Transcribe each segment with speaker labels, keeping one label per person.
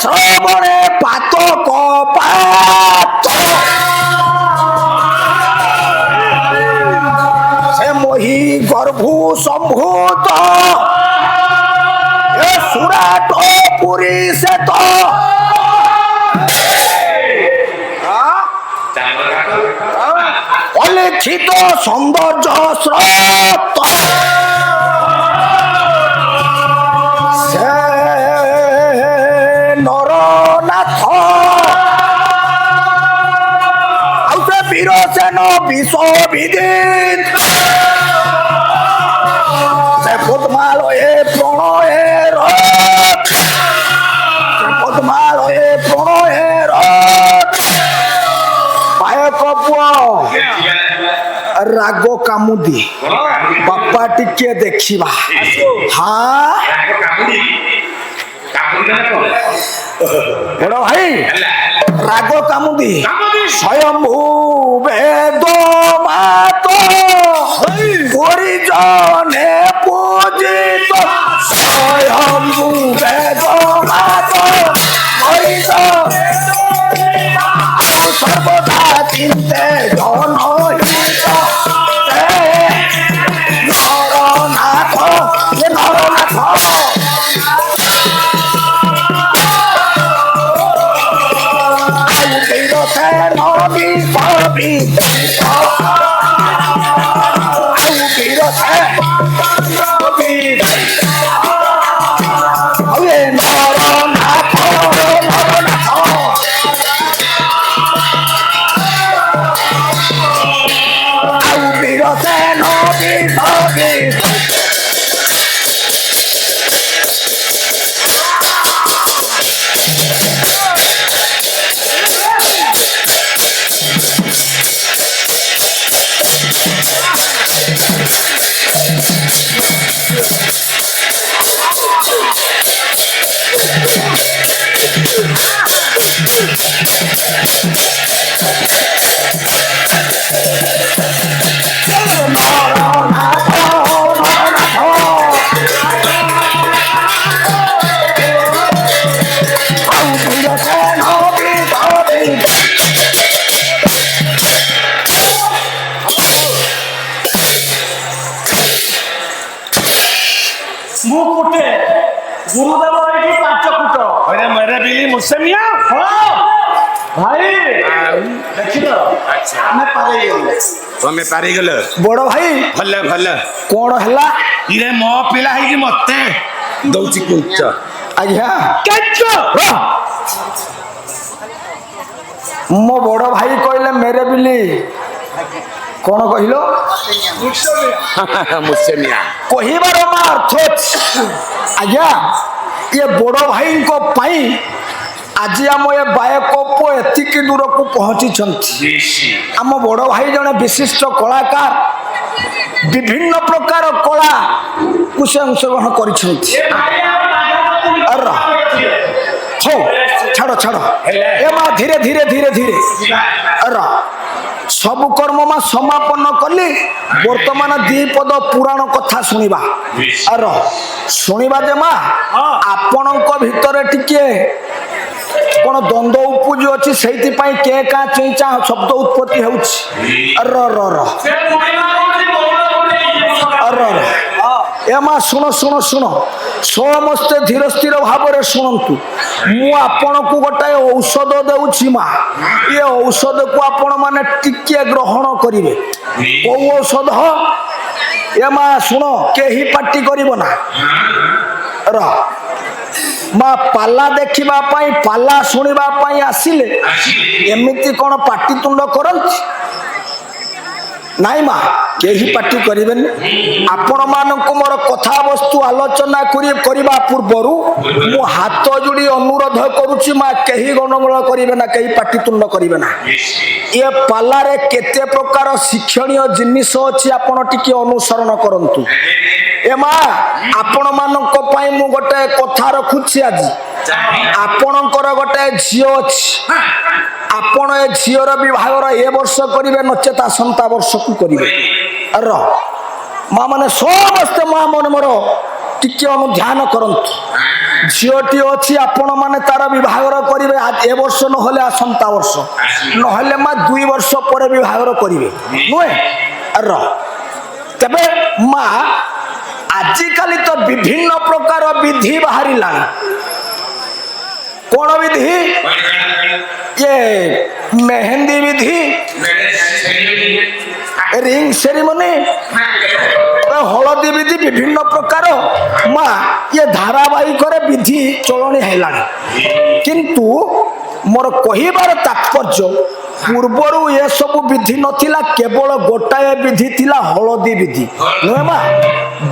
Speaker 1: শ্রবণে পাতক পাত সে মহি গর্ভু সম্ভূত এ সুরাট পুরী সে তো অলিখিত সৌন্দর্য স্রোত সে নরনাথ ଆଉ ସେ ବୀରସେନ ବିଶ୍ୱବିଦିତ ସେ ପଦ୍ମାଳୟେ ପ୍ରଣୟେ ରଥ ସେ ପଦ୍ମାଳୟେ ପ୍ରଣୟେ ରଥ ପାୟକ ପୁଅ ରାଗ କାମୁଦି ବାପା ଟିକେ ଦେଖିବା ହଁ ବଡ ଭାଇ ରାଗ କାମୁଦି ସ୍ୱୟମ୍ଭୁ ବେଦ ମାତ ପରିଜନେ ପୂଜିତ ସ୍ୱୟମ୍ଭୁ ବେଦ ମାତ ଆଉ ସର୍ବଦା ଚିନ୍ତେ জন নরনাথ নরনাথ गुरुदेव एठी 5 फुट अरे मेरे बिली मुझसे मिया हां भाई देखिलो अच्छा हमें पारे गेलो तमे पारे गेलो बड़ भाई भले भले कोन हला इरे मो पिला है कि मते दउची कुंच आज्ञा कच्च मो बड़ भाई कहले मेरे बिली कौन कहलो मुझसे मिया कहिबार अर्थ आज्ञा ये बड़ भाई को पाई आज आम ये बायक एतिक दूर को पहुंची आम बड़ भाई जने विशिष्ट कलाकार विभिन्न प्रकार कला को से अंशग्रहण कर छाड़ छाड़ ए माँ धीरे धीरे धीरे धीरे सब कर्म मा समापन कली वर्तमान दी पद पुराण कथा सुनिबा आर सुनिबा जे मा आपणक भितरे टिके कोन द्वंद उपज अछि सेति पई के का चैचा शब्द उत्पत्ति होउछि अर र र अर एमा सुनो सुनो सुनो समस्ते धीर स्थिर भाव में शुणु मु आपण को गोटाए औषध देउछि मा ये औषध को आपण माने टिके ग्रहण करिवे ओ औषध एमा सुनो केही पार्टी करिवो ना र मा पाला देखिबा पई पाला सुनिबा पई आसिले एमिति कोन पार्टी तुंड करंती नाई माँ केही पार्टी करिवेन आपण मानक मोर कथा वस्तु आलोचना करिबा पूर्वरु मु हाथ जोड़ी अनुरोध करूची माँ केही गणगोल करिवे ना केही पार्टी तुंड करिवे ना ये पाला रे केते प्रकार शिक्षणीय जिनिस अछि आपण टिके अनुसरण करंतु ए माँ आपण मानक पई मु गोटे कथा रखुची आज आपणकर गोटे झियो अछि आपण ए झियोर विवाहर ए वर्ष करिवे नचेत आसंता वर्ष को करिवे र माँ माने समस्त माँ मन मोर टिके ध्यान करंतु ଝିଅଟି ଅଛି ଆପଣ ମାନେ ତାର ବିବାହର କରିବେ ଏ ବର୍ଷ ନହେଲେ ଆସନ୍ତା ବର୍ଷ ନହେଲେ ମା 2 ବର୍ଷ ପରେ ବିବାହର କରିବେ ନୁହେଁ ର ତେବେ ମା ଆଜିକାଲି ତ ବିଭିନ୍ନ ପ୍ରକାର ବିଧି ବାହାରିଲାଣି କଣ ବିଧି ये मेहंदी विधि रिंग सेरिमनी हलदी विधि विभिन्न प्रकार माँ ये धारावाहिक विधि चलनी है किंतु मोर कहबार तात्पर्य पूर्वर ये सब विधि नथिला केवल गोटाए विधि थिला हलदी विधि नुहे माँ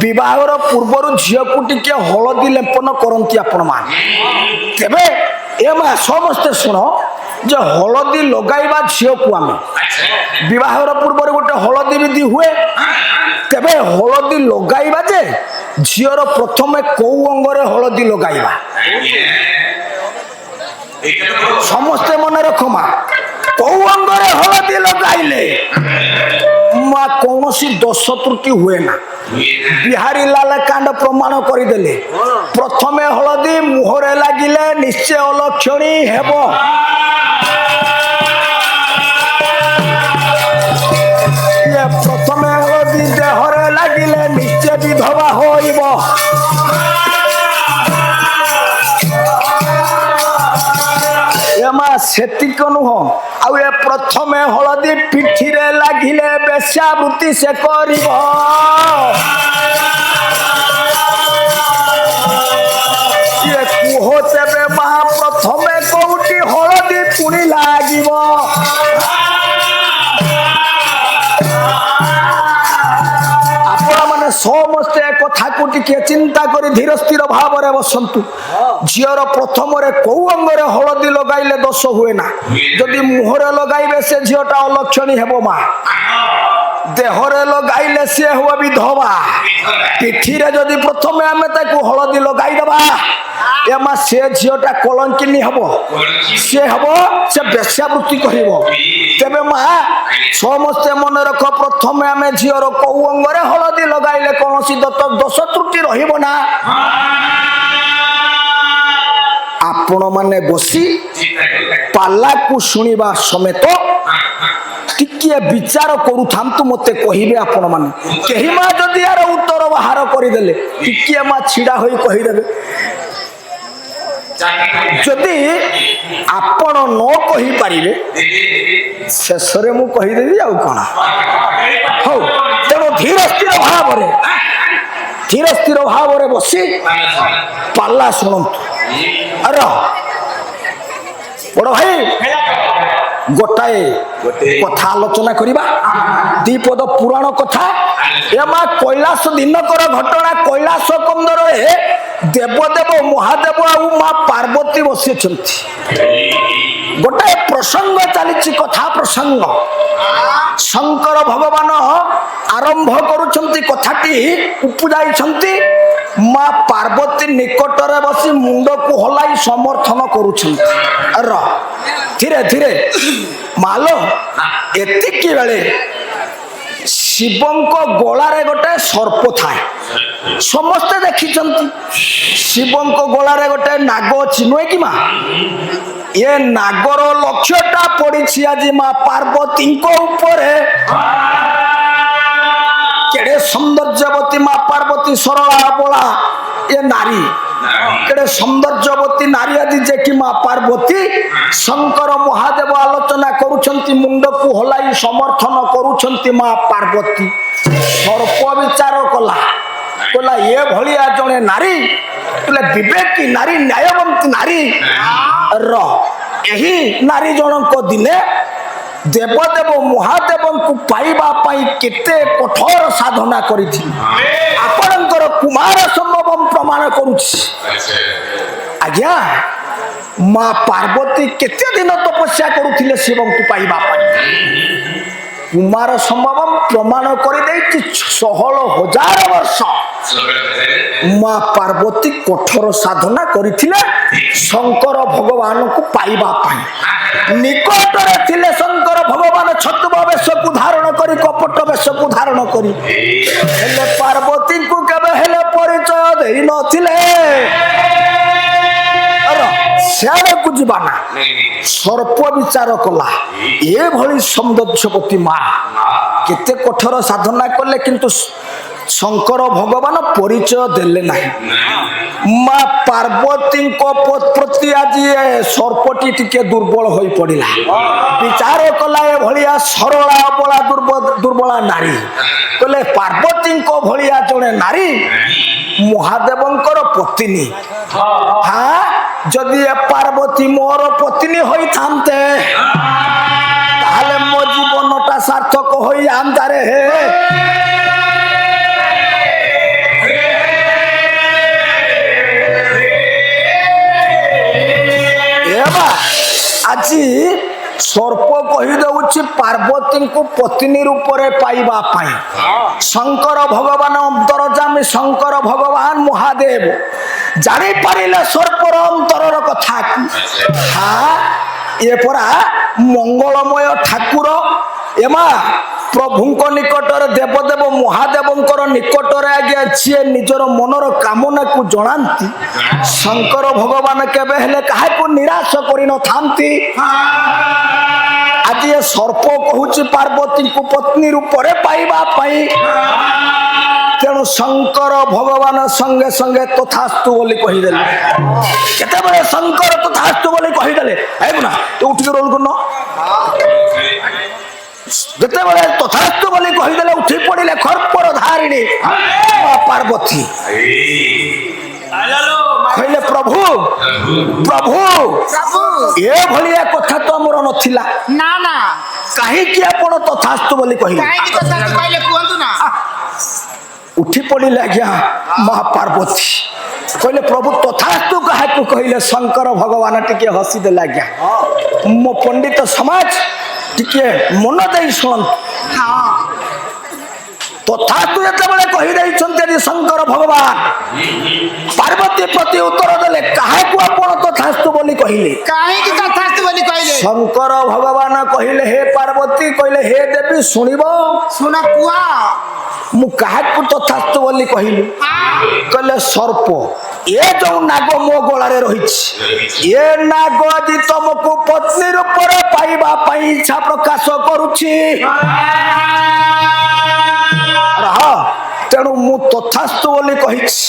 Speaker 1: विवाहर पूर्वर झील को टिके हलदी लेपन करती आपण मान तेबे ए माँ समस्ते शुण जे हलदी लगाइबा झील को आम विवाहर पूर्वर गोटे हलदी विधि हुए तेबे हलदी लगाइबा जे झीर प्रथमे कौ अंगरे हलदी लगाइबा समस्ते मन रख माँ कौ अंगरे हलदी लगाइले माँ कौन सी दोष त्रुटि हुए ना बिहारी लाल कांड प्रमाण करदेले प्रथमे हलदी मुहरे लागिले निश्चय अलक्षणी हेब प्रथमे हलदी देहरे लागिले निश्चय विधवा होइब सेतिक नुह आ प्रथमे हलदी पिठी रे लागिले बेश्यावृत्ति से करिब ये कुह तेबे मा प्रथमे कोउटी हलदी पुणी लागिब समस्ते कथा को टिके चिंता करी धीर स्थिर भाव में बसंतु झीर प्रथम कौ अंगरे हलदी लगाइले दोष हुए ना जदि मुहरे लगाइबे से झीटा अलक्षणी हेबो माँ देहरे लगाइले सी हुआ विधवा पिठी रे जदि प्रथमे आमे ताकू हलदी लगाई देबा ए माँ से झीटा कलंकिनी हबो से बेश्यावृत्ति करिवो तेबे माँ समस्ते मन रख प्रथमे आमे झीर कौ अंगरे हलदी लगाइले कौनसी दोष त्रुटि रहिबो ना आपण माने बसी पाला को सुनिबा समेत टिकिए विचार करूथांतु मते कहिबे आपण माने केही मा जदि यार उत्तर बाहर करि देले टिकिए मा छिडा होई कहि देबे जदि आपण न कहि पारिबे शेषरे मु कहि देबी आ कोन हो तेनो धीर स्थिर भाव रे बसी पाला सुनंतु अरे बड़ भाई गोटाए कथा आलोचना करिबा दीपद पुराण कथा ए मा कैलाश दिनकर घटना कैलाश कंदर देवदेव महादेव आ माँ पार्वती बसी गोटाए प्रसंग चली कथा प्रसंग शंकर भगवान आरंभ करुछंती कथाटी उपजाई माँ पार्वती निकटरे बसी मुंड को हलाई समर्थन करुछंती धीरे धीरे मालो एतिकी बेले शिवंक गलारे गोटे सर्प थाए समस्ते देखी शिवंक गलारे गोटे नाग अच्छी नुहे कि माँ ये नागर लक्ष्यटा पड़ी आज माँ पार्वती उपरे केड़े सौंदर्यवती माँ पार्वती सरला बोला ये नारी केड़े सौंदर्यवती नारी आज जे माँ पार्वती शंकर महादेव आलोचना करुछंती मुंड को हलाई समर्थन करुछंती माँ पार्वती सर्प विचार कला ये भलिया जने नारी विवेकी नारी न्यायवंती नारी यही नारी जनक दिने देवदेव महादेव को पाइबा पाई केते कठोर साधना करिथि आपणकर कुमार संभव प्रमाण करुछि आज्ञा माँ पार्वती केते दिन तपस्या करुथिले शिवं को पाइबा पाई कुमार संभव प्रमाण कर 16,000 वर्ष माँ पार्वती कठोर साधना करथिले शंकर भगवान को पाइबा पाई निकटरे थिले शंकर भगवान छतुवा वेश को धारण करी कपट वेश को धारण करी हेले पार्वती को केबे हेले परिचय देई नथिले ସିଆଡ଼କୁ ଯିବା ନା। ସର୍ପ ବିଚାର କଲା ଏଭଳି ସୌନ୍ଦର୍ଯ୍ୟବତୀ ମା କେତେ କଠୋର ସାଧନା କଲେ କିନ୍ତୁ ଶଙ୍କର ଭଗବାନ ପରିଚୟ ଦେଲେ ନାହିଁ। ମା ପାର୍ବତୀଙ୍କ ପ୍ରତି ଆଜି ସର୍ପଟି ଟିକେ ଦୁର୍ବଳ ହୋଇ ପଡ଼ିଲା। ବିଚାର କଲା ଏଭଳିଆ ସରଳା ଅବଳା ଦୁର୍ବଳା ନାରୀ, କହିଲେ ପାର୍ବତୀଙ୍କ ଭଳିଆ ଜଣେ ନାରୀ ମହାଦେବଙ୍କର ପତ୍ନୀ। ହଁ, ଯଦି ଏ ପାର୍ବତୀ ମୋର ପତ୍ନୀ ହୋଇଥାନ୍ତେ ତାହେଲେ ମୋ ଜୀବନଟା ସାର୍ଥକ ହୋଇଯାଆନ୍ତାରେ। ଆଜି ସର୍ପ କହିଦେଉଛି ପାର୍ବତୀଙ୍କୁ ପତ୍ନୀ ରୂପରେ ପାଇବା ପାଇଁ। ଶଙ୍କର ଭଗବାନ ଅନ୍ତରଜାମୀ ଶଙ୍କର ଭଗବାନ ମହାଦେବ ଜାଣିପାରିଲେ ସର୍ପର ଅନ୍ତରର କଥା। ଏ ପରା ମଙ୍ଗଳମୟ ଠାକୁର ଏମା ପ୍ରଭୁଙ୍କ ନିକଟରେ ଦେବଦେବ ମହାଦେବଙ୍କର ନିକଟରେ ଆଜ୍ଞା ଯିଏ ନିଜର ମନର କାମନାକୁ ଜଣାନ୍ତି ଶଙ୍କର ଭଗବାନ କେବେ ହେଲେ କାହାକୁ ନିରାଶ କରିନଥାନ୍ତି। ଆଜି ଏ ସର୍ପ କହୁଛି ପାର୍ବତୀଙ୍କୁ ପତ୍ନୀ ରୂପରେ ପାଇବା ପାଇଁ। ତେଣୁ ଶଙ୍କର ଭଗବାନ ସଙ୍ଗେ ସଙ୍ଗେ ତଥାସ୍ତୁ ବୋଲି କହିଦେଲେ। କେତେବେଳେ ଶଙ୍କର ତଥାସ୍ତୁ ବୋଲି କହିଦେଲେ ନା ଉଠିକି ରୋଲ କରୁନ। ଯେତେବେଳେ ତଥାସ୍ତୁ ବୋଲି କହିଦେଲେ ଉଠି ପଡ଼ିଲେ ଖର୍ପର ଧାରିଣୀ ପାର୍ବତୀ। କହିଲେ ପ୍ରଭୁ ପ୍ରଭୁ ଏଭଳିଆ କଥା ତ ଆମର ନଥିଲା।
Speaker 2: ନା ନା,
Speaker 1: କାହିଁକି ଆପଣ ତଥାସ୍ତୁ ବୋଲି କହିଲେ? ଉଠି ପଡ଼ିଲେ ଆଜ୍ଞା ମା ପାର୍ବତୀ। କହିଲେ ପ୍ରଭୁ ତଥାସ୍ତୁ କାହାକୁ କହିଲେ? ଶଙ୍କର ଭଗବାନ ଟିକେ ହସିଦେଲେ। ଆଜ୍ଞା ମୋ ପଣ୍ଡିତ ସମାଜ ଟିକେ ମନ ଦେଇ ଶୁଣନ୍ତୁ। ତଥାସ୍ତୁ ଯେତେବେଳେ କହିଦେଇଛନ୍ତି ଶଙ୍କର ଭଗବାନ ପାର୍ବତୀ ପ୍ରତି ଉତ୍ତର ଦେଲେ କାହାକୁ ଆପଣ ତଥାସ୍ତୁ ବୋଲି କହିଲେ?
Speaker 2: କାହିଁକି ତଥାସ୍ତୁ ବୋଲି କହିଲେ?
Speaker 1: ଶଙ୍କର ଭଗବାନ କହିଲେ ହେ ପାର୍ବତୀ, କହିଲେ ହେ ଦେବୀ ଶୁଣିବ।
Speaker 2: ଶୁଣ କୁହ।
Speaker 1: ମୁଁ କାହାକୁ ତଥାସ୍ତୁ ବୋଲି କହିଲି? କହିଲେ ସର୍ପ ଏ ଯୋଉ ନାଗ ମୋ ଗଳାରେ ରହିଛି ଏ ନାଗ ଆଜି ତମକୁ ପତ୍ନୀ ରୂପରେ ପାଇବା ପାଇଁ ଇଚ୍ଛା ପ୍ରକାଶ କରୁଛି। ତେଣୁ ମୁଁ ତଥାସ୍ତୁ ବୋଲି କହିଛି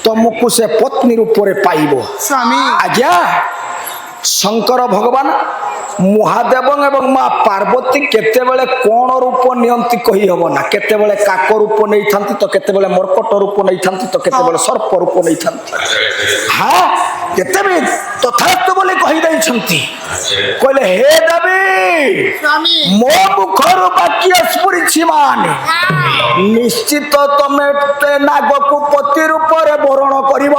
Speaker 1: ତମକୁ ସେ ପତ୍ନୀ ରୂପରେ ପାଇବ।
Speaker 2: ସ୍ୱାମୀ
Speaker 1: ଆଜ୍ଞା ଶଙ୍କର ଭଗବାନ ମହାଦେବ ଏବଂ ମା ପାର୍ବତୀ କେତେବେଳେ କଣ ରୂପ ନିଅନ୍ତି କହିହବ ନା। କେତେବେଳେ କାକ ରୂପ ନେଇଥାନ୍ତି ତ କେତେବେଳେ ମର୍କଟ ରୂପ ନେଇଥାନ୍ତି ତ କେତେବେଳେ ସର୍ପ ରୂପ ନେଇଥାନ୍ତି। ହଁ, କେତେବେଳେ ତଥାସ୍ତୁ ବୋଲି କହିଦେଇଛନ୍ତି। କହିଲେ ହେ ଦେବୀ ମୋ ମୁଖରୁ ବାକ୍ୟ ସ୍ଫୁରିଛି ମାନେ ନିଶ୍ଚିତ ତମେ ନାଗକୁ ପତି ରୂପରେ ବରଣ କରିବ।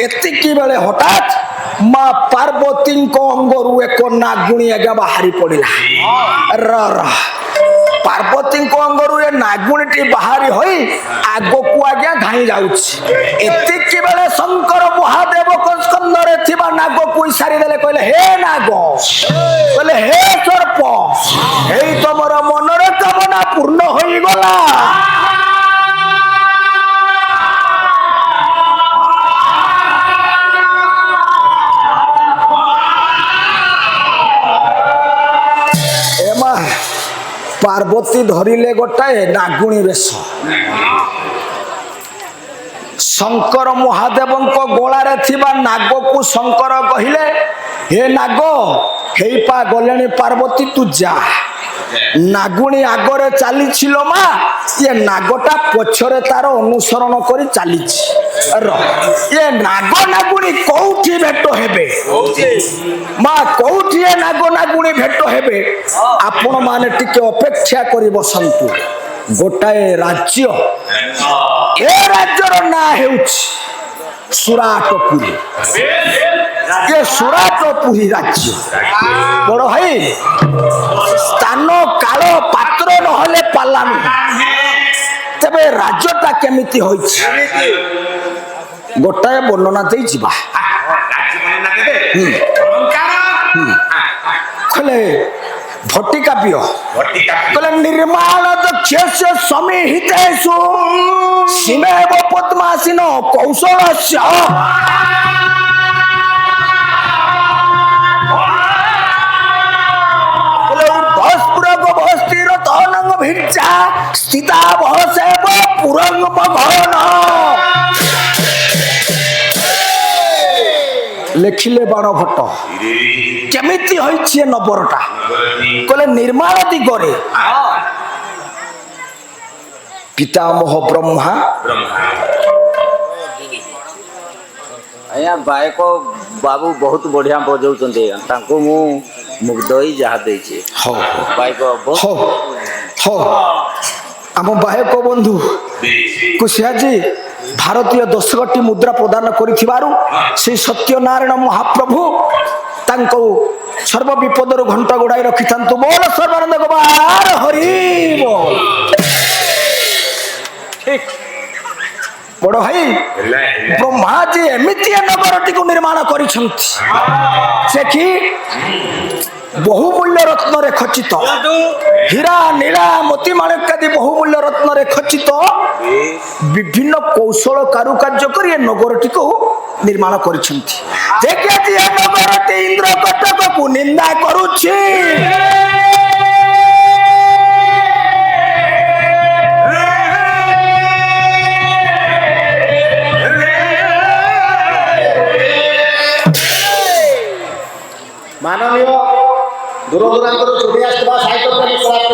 Speaker 1: ଏତିକି ବେଳେ ହଠାତ୍ ମା ପାର୍ବତୀଙ୍କ ଅଙ୍ଗରୁ ଏକ ନାଗୁଣୀ ଆଜ୍ଞା ବାହାରି ପଡ଼ିଲା। ପାର୍ବତୀଙ୍କ ଅଙ୍ଗରୁ ଏ ନାଗୁଣୀଟି ବାହାରି ହୋଇ ଆଗକୁ ଆଜ୍ଞା ଧାଇଁ ଯାଉଛି। ଏତିକି ବେଳେ ଶଙ୍କର ମହାଦେବଙ୍କ ସ୍କନ୍ଧରେ ଥିବା ନାଗକୁ ଇଶାରି ଦେଲେ। କହିଲେ ହେ ନାଗ, କହିଲେ ହେ ସର୍ପ, ଏଇ ତମର ମନର କାମନା ପୂର୍ଣ୍ଣ ହୋଇଗଲା। ପାର୍ବତୀ ଧରିଲେ ଗୋଟାଏ ନାଗୁଣୀ ବେଶ। ଶଙ୍କର ମହାଦେବଙ୍କ ଗଳାରେ ଥିବା ନାଗକୁ ଶଙ୍କର କହିଲେ ହେ ନାଗ, ହେଇପା ଗଲେଣି ପାର୍ବତୀ, ତୁ ଯା। ନାଗୁଣୀ ଆଗରେ ଚାଲିছিল ମା, ଏ ନାଗଟା ପଛରେ ତାର ଅନୁସରଣ କରି ଚାଲିଛି। ଏ ନାଗ ନାଗୁଣୀ କୋଉଠି ଭେଟ ହେବେ ମା? କୋଉଠି ଏ ନାଗ ନାଗୁଣୀ ଭେଟ ହେବେ? ଆପଣ ମାନେ ଟିକେ ଅପେକ୍ଷା କରି ବସନ୍ତୁ। ଗୋଟାଏ ରାଜ୍ୟ, ଏ ରାଜ୍ୟର ନାଁ ହେଉଛି ସୁରାଟପୁରୀ। ଏ ସୁରାଟପୁରୀ ରାଜ୍ୟ ବଡ ଭାଇ, ସ୍ଥାନ କାଳ ପାତ୍ର ନହେଲେ ପାଲା ନୁହେଁ। ତେବେ ରାଜ୍ୟଟା କେମିତି ହୋଇଛି ଗୋଟାଏ ବର୍ଣ୍ଣନା ଦେଇ ଯିବା। କହିଲେ ଭଟିକା ପିଅ
Speaker 3: ଭଟିକା
Speaker 1: କହିଲେ ନିର୍ମାଣ ଦକ୍ଷସ୍ୟ ସମିହିତେଷୁ ସୀମେବ ପଦ୍ମାସୀନ କୌଶଳସ୍ୟ ଭିଜା ସ୍ଥିତା ବହସେବ ପୁରଙ୍ଗ ମଘନ ଲେଖିଲେ ବାଣ ଭଟ୍ଟ କେମିତି ହୋଇଛି ଏ ନବରଟା କହିଲେ ନିର୍ମାଣ ଦିଗରେ ପିତାମହ ବ୍ରହ୍ମା
Speaker 4: ଆଜ୍ଞା ବାୟକ ବାବୁ ବହୁତ ବଢିଆ ବଜାଉଛନ୍ତି ତାଙ୍କୁ ମୁଁ ମୁଗ୍ଧ ହୋଇ ଯାହା ଦେଇଛି
Speaker 1: ହଉ
Speaker 4: ବାୟକ
Speaker 1: ହଉ ହଉ ଆମ ବାୟକ ବନ୍ଧୁ କୁଶିଆଜୀ ଭାରତୀୟ 10ଟି ମୁଦ୍ରା ପ୍ରଦାନ କରିଥିବାରୁ ଶ୍ରୀ ସତ୍ୟନାରାୟଣ ମହାପ୍ରଭୁ ତାଙ୍କୁ ସର୍ବ ବିପଦରୁ ଘଣ୍ଟ ଗୋଡ଼ାଇ ରଖିଥାନ୍ତୁ ବୋଲ ସର୍ବାନନ୍ଦ ଗୋପାଳ ହରି ବୋଲ ଠିକ ବଡ଼ ଭାଇ ବ୍ରହ୍ମାଜୀ ଏମିତି ଏ ନଗରଟିକୁ ନିର୍ମାଣ କରିଛନ୍ତି ସେ କି ବହୁମୂଲ୍ୟ ରତ୍ନରେ ଖଚିତ ହୀରା ନୀଳା ମୋତି ମାଣିକ୍ୟାଦି ବହୁମୂଲ୍ୟ ରତ୍ନରେ ଖଚିତ ବିଭିନ୍ନ କୌଶଳ କାରୁକାର୍ଯ୍ୟ କରି ଏ ନଗରଟିକୁ ନିର୍ମାଣ କରିଛନ୍ତି ଯେ କି ଆଜି ଏ ନଗରଟି ଇନ୍ଦ୍ର କଟକକୁ ନିନ୍ଦା କରୁଛି
Speaker 2: ମାନନୀୟ ଦୂରଦୂରାନ୍ତରୁ ଛୁଟି ଆସିଥିବା ସାହିତ୍ୟ କଳାପ୍ରେମୀ ସମାଜ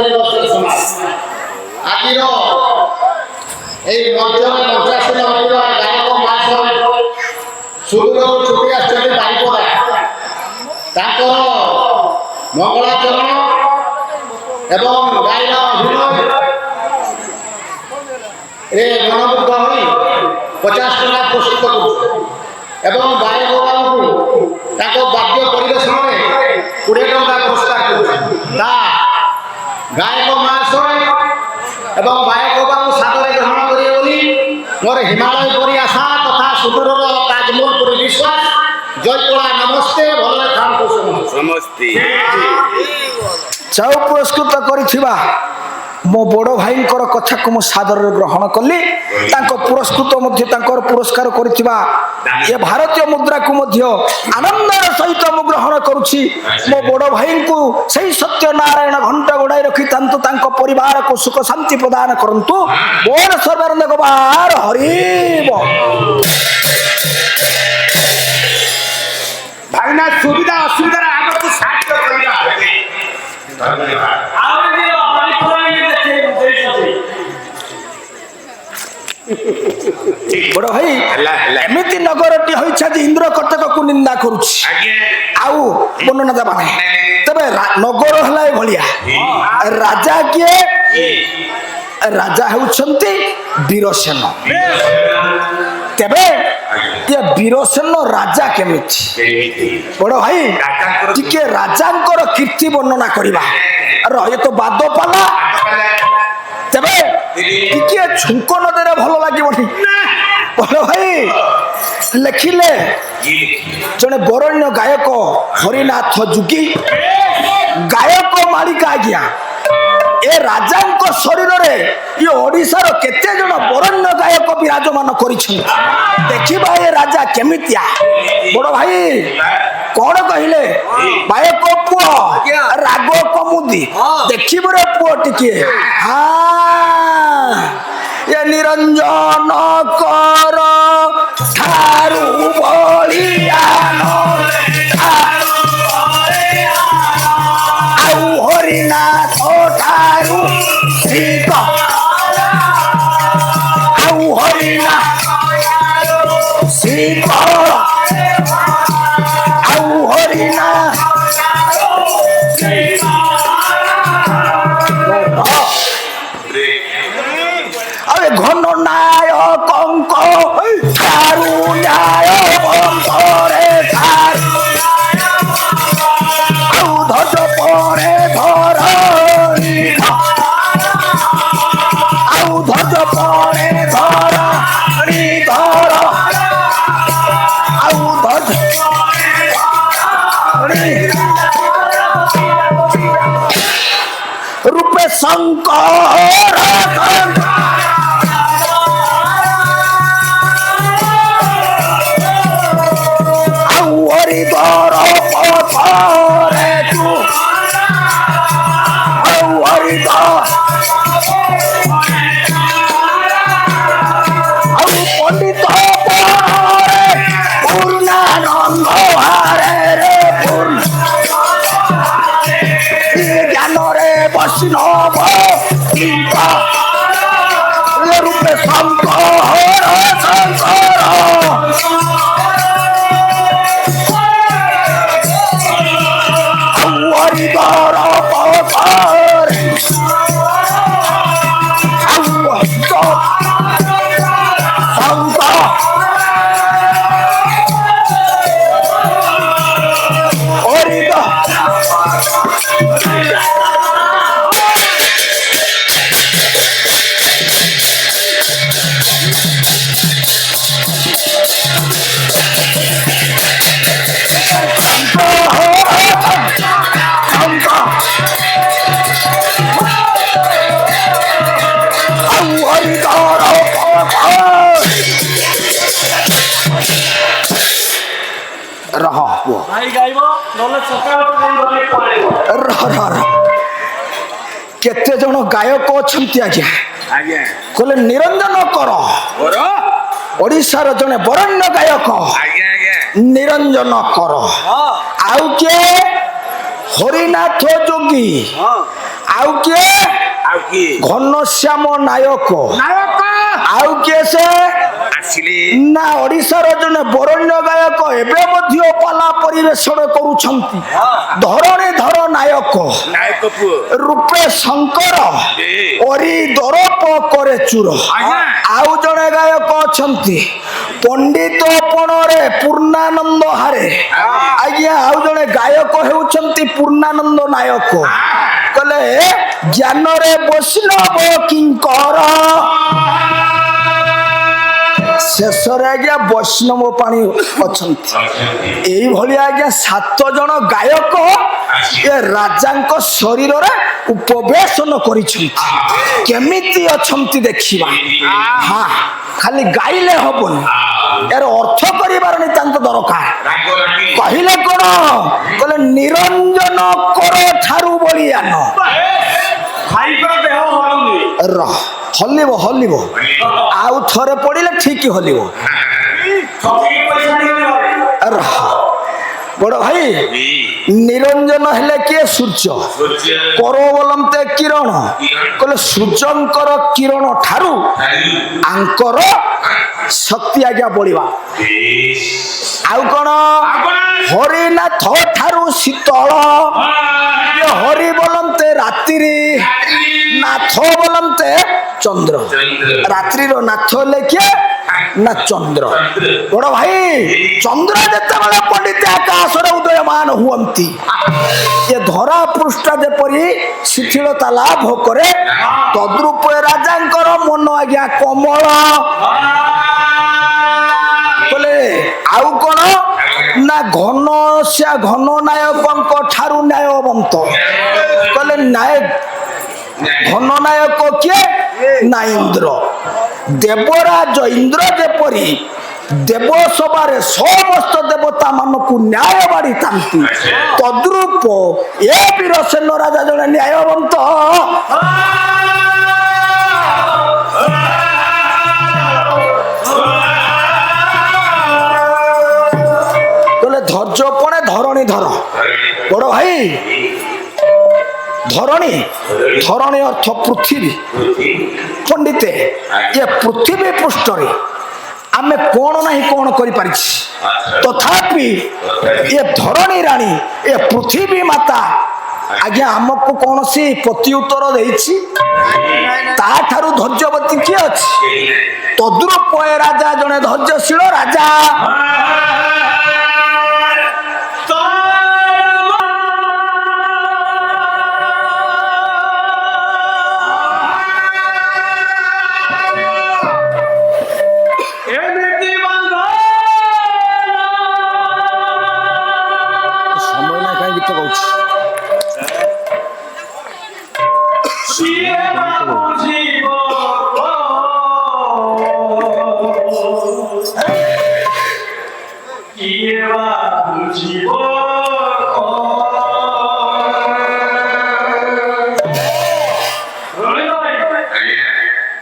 Speaker 2: ଆଜିର ଏହି ମଞ୍ଚରେ ମଞ୍ଚାସୀନ ହୋଇଥିବା ଗାୟକ ମାସ ସୁଦୂରରୁ ଛୁଟି ଆସିଛନ୍ତି ବାରିପଦା ତାଙ୍କର ମଙ୍ଗଳାଚରଣ ଏବଂ ଗାଇର ଅଭିନୟରେ ମନମୁଗ୍ଧ ହୋଇ 50 ଟଙ୍କା ପ୍ରସ୍ତୁତ କରୁଛନ୍ତି ଏବଂ ବାୟକ ବାବୁଙ୍କୁ ତାଙ୍କ ବାଦ୍ୟ ପରିବେଷଣରେ 20 ଟଙ୍କା ପୁରସ୍କାର କରୁଛନ୍ତି ତା ଗାୟକ ମହାଶୟ ଏବଂ ବାୟକ ବାବୁ ସାଦରେ ଗ୍ରହଣ କରିବେ ବୋଲି ମୋର ହିମାଳୟ ପରି ଆଶା ତଥା ସୁଦୂରର ତାଜମହଲ ପରି ବିଶ୍ୱାସ ଜୟକଳା ନମସ୍ତେ ଭଲ ଥାନ୍ତୁ
Speaker 3: ସମସ୍ତେ
Speaker 1: ଚାଉ ପୁରସ୍କୃତ କରିଥିବା ମୋ ବଡ଼ ଭାଇଙ୍କର କଥାକୁ ମୁଁ ସାଦରରେ ଗ୍ରହଣ କଲି ତାଙ୍କ ପୁରସ୍କୃତ ମଧ୍ୟ ତାଙ୍କର ପୁରସ୍କାର କରିଥିବା ଏ ଭାରତୀୟ ମୁଦ୍ରାକୁ ମଧ୍ୟ ଆନନ୍ଦର ସହିତ ମୁଁ ଗ୍ରହଣ କରୁଛି ମୋ ବଡ଼ ଭାଇଙ୍କୁ ସେଇ ସତ୍ୟନାରାୟଣ ଘଣ୍ଟ ଗୋଡ଼ାଇ ରଖିଥାନ୍ତୁ ତାଙ୍କ ପରିବାରକୁ ସୁଖ ଶାନ୍ତି ପ୍ରଦାନ କରନ୍ତୁ ବୋଲ ସର୍ବାନନ୍ଦ ଗୋପାଳ ହରି ବୋଲ
Speaker 2: ଭାଇନା ସୁବିଧା ଅସୁବିଧାରେ ଆମକୁ ସାହାଯ୍ୟ କରିବା
Speaker 1: ବଡ଼ ଭାଇ ଏମିତି ନଗରଟି ହୋଇଛି ଆଜି ଇନ୍ଦ୍ର କଟକକୁ ନିନ୍ଦା କରୁଛି ଆଉ ବର୍ଣ୍ଣନା ଦେବା ନାହିଁ ତେବେ ନଗର ହେଲା ଏଭଳିଆ ରାଜା କିଏ ରାଜା ହେଉଛନ୍ତି ବୀରସେନ ତେବେ ଏ ବୀରସେନ ରାଜା କେମିତି ବଡ଼ ଭାଇ ଟିକେ ରାଜାଙ୍କର କୀର୍ତ୍ତି ବର୍ଣ୍ଣନା କରିବା ଏ ତ ବାଦ ପାଲା ତେବେ ଟିକେ ଛୁଙ୍କ ନଦେଲେ ଭଲ ଲାଗିବନି ବଡ଼ ଭାଇ ଲେଖିଲେ ଜଣେ ବରଣ୍ୟ ଗାୟକ ହରିନାଥ ଯୋଗୀ ଗାୟକ ମାଳିକା ଆଜ୍ଞା ଏ ରାଜାଙ୍କ ଶରୀରରେ ଏ ଓଡ଼ିଶାର କେତେ ଜଣ ବରଣ୍ୟ ଗାୟକ ବିରାଜମାନ କରିଛନ୍ତି ଦେଖିବା ଏ ରାଜା କେମିତିଆ ବଡ଼ ଭାଇ କଣ କହିଲେ ଗାୟକ ପୁଅ ରାଗ କମୁଦି ଦେଖିବ ରେ ପୁଅ ଟିକେ ଏ ନିରଞ୍ଜନ କର ଠାରୁ ବଳିଆନ ଆଉ ହରିନାଥ ଠାରୁ ଶିବ ଆଉ ହରିନାଥ ଶିବ ଆଉ ହରିନାଥ ଘନ ନାୟକଙ୍କ ଠାରୁ ନ୍ୟାୟ ଶଙ୍କର ଆଉ ହରିଦର ପଥରେ ତୁ ଆଉ ହରିଦର ଆଉ ପଣ୍ଡିତ ପରରେ ପୂର୍ଣ୍ଣାନନ୍ଦ ହାରେ ରେ ପୂର୍ଣ୍ଣ ଜ୍ଞାନରେ ବୈଷ୍ଣବ ରୂପେ ଶଙ୍କର ଶଙ୍କର ହରିଦର ପଥରେ ରହ ପୁଅ
Speaker 3: ଭାଇ ଗାଇବ ନହେଲେ ସକାଳ
Speaker 1: କେତେ ଜଣ ଗାୟକ ଅଛନ୍ତି ଆଜ୍ଞା
Speaker 4: ଆଜ୍ଞା
Speaker 1: କହିଲେ ନିରଞ୍ଜନ କର
Speaker 4: କର
Speaker 1: ଓଡ଼ିଶାର ଜଣେ ବରେଣ୍ୟ ଗାୟକ
Speaker 4: ଆଜ୍ଞା ଆଜ୍ଞା
Speaker 1: ନିରଞ୍ଜନ କର ଆଉ କିଏ ହରିନାଥ ଯୋଗୀ ଆଉ କିଏ
Speaker 4: ଆଉ କିଏ
Speaker 1: ଘନଶ୍ୟାମ ନାୟକ
Speaker 4: ନାୟକ
Speaker 1: ଆଉ କିଏ ସେ
Speaker 4: ଆସିଲେ
Speaker 1: ନା ଓଡ଼ିଶାର ଜଣେ ବରେଣ୍ୟ ଗାୟକ ଏବେ ମଧ୍ୟ ପାଲା ପରିବେଷଣ କରୁଛନ୍ତି ଧରଣୀଧର ନାୟକ
Speaker 4: ନାୟକ ପୁଅ
Speaker 1: ରୂପେ ଶଙ୍କର ଅରି ଦରପ କରେ ଚୁର ଆଉ ଜଣେ ଗାୟକ ଅଛନ୍ତି ପଣ୍ଡିତ ପଣରେ ପୂର୍ଣ୍ଣାନନ୍ଦ ହାରେ ଆଜ୍ଞା ଆଉ ଜଣେ ଗାୟକ ହେଉଛନ୍ତି ପୂର୍ଣ୍ଣାନନ୍ଦ ନାୟକ କହିଲେ ଜ୍ଞାନରେ ବୈଷ୍ଣବ କିଙ୍କର ଶେଷରେ ଆଜ୍ଞା ବୈଷ୍ଣବ ପାଣି ଅଛନ୍ତି ଏଇଭଳି ଆଜ୍ଞା 7 ଜଣ ଗାୟକ ଏ ରାଜାଙ୍କ ଶରୀରରେ ଉପବେଶନ କରିଛନ୍ତି କେମିତି ଅଛନ୍ତି ଦେଖିବା ହଁ ଖାଲି ଗାଇଲେ ହବନି ଏର ଅର୍ଥ କରିବାର ନିତାନ୍ତ ଦରକାର କହିଲେ କଣ କହିଲେ ନିରଞ୍ଜନ କର ଠାରୁ ବଳିଆନ
Speaker 3: ଭାଇଙ୍କର ଦେହ ହଲୁନି
Speaker 1: ରହ ହଲିବ ହଲିବ ଆଉ ଥରେ ପଡ଼ିଲେ ଠିକ ହଲିବ ରହ ବଡ଼ ଭାଇ ନିରଞ୍ଜନ ହେଲେ କିଏ ସୂର୍ଯ୍ୟ କର ବୋଲନ୍ତେ କିରଣ କହିଲେ ସୂର୍ଯ୍ୟଙ୍କର କିରଣ ଠାରୁ ଆଙ୍କର ଶକ୍ତି ଆଜ୍ଞା ବଢିବା ଆଉ କଣ ହରିନାଥ ଠାରୁ ଶୀତଳ ହରି ବୋଲନ୍ତେ ରାତିରେ ନାଥ ବୋଲନ୍ତେ ଚନ୍ଦ୍ର ରାତ୍ରିର ନାଥ ହେଲେ କିଏ ନା ଚନ୍ଦ୍ର ବଡ଼ ଭାଇ ଚନ୍ଦ୍ର ଯେତେବେଳେ ପଣ୍ଡିତ ଆକାଶରେ ଉଦୟମାନ ହୁଅନ୍ତି ଏ ଧରା ପୃଷ୍ଠ ଯେପରି ଶିଥିଳତା ଲାଭ କରେ ତଦ୍ରୂପ ରାଜାଙ୍କର ମନ ଆଜ୍ଞା କମଳ ବୋଲେ ଆଉ କଣ ନା ଘନ ନାୟକଙ୍କ ଠାରୁ ନ୍ୟାୟବନ୍ତ କହିଲେ ଘନ ନାୟକ କିଏ ନା ଇନ୍ଦ୍ର ଦେବରାଜ ଇନ୍ଦ୍ର ଯେପରି ଦେବ ସଭାରେ ସମସ୍ତ ଦେବତା ମାନଙ୍କୁ ନ୍ୟାୟ ବାଢିଥାନ୍ତି ତଦ୍ରୂପ ଏ ବୀରସେନ ରାଜା ଜଣେ ନ୍ୟାୟବନ୍ତ କହିଲେ ଧୈର୍ଯ୍ୟ ପଣେ ଧରଣୀ ଧର ବଡ଼ ଭାଇ ଧରଣୀ ଧରଣୀ ଅର୍ଥ ପୃଥିବୀ ପଣ୍ଡିତେ ଏ ପୃଥିବୀ ପୃଷ୍ଠରେ ଆମେ କଣ ନାହିଁ କଣ କରିପାରିଛି ତଥାପି ଏ ଧରଣୀ ରାଣୀ ଏ ପୃଥିବୀ ମାତା ଆଜ୍ଞା ଆମକୁ କୌଣସି ପ୍ରତି ଉତ୍ତର ଦେଇଛି ତା ଠାରୁ ଧୈର୍ଯ୍ୟବତୀ କିଏ ଅଛି ତଦ୍ରୂପ ଏ ରାଜା ଜଣେ ଧୈର୍ଯ୍ୟଶୀଳ ରାଜା
Speaker 3: She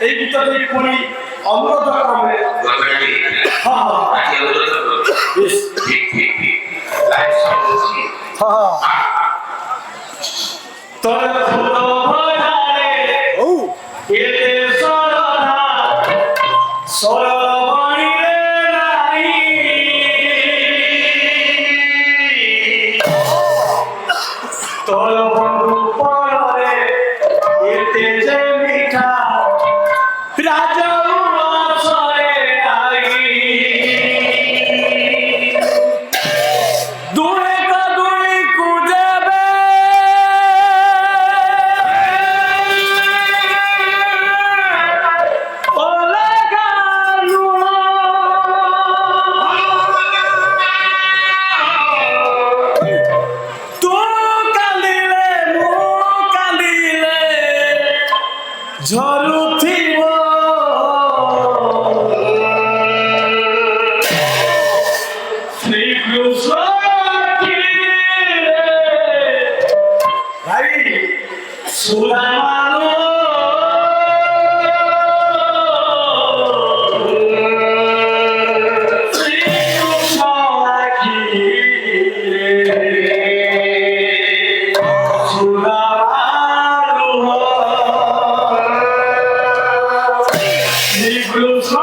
Speaker 3: এই গীতটি পুরি অনুরোধ করবে তোর ফুলো ভরারে এতে সরদা সরবণিরে নাই তোর বন্ধু পরে এতে যে মিঠা রাজা সরে নাই দূরে কদুই কুজাবে ওলে গালু তু কালিলে মু কালিলে ঝরুথিব শ্রীকৃষ্ণ ভাই সুরামানো শ্রীকৃষ্ণ সুরামানো শ্রীকৃষ্ণ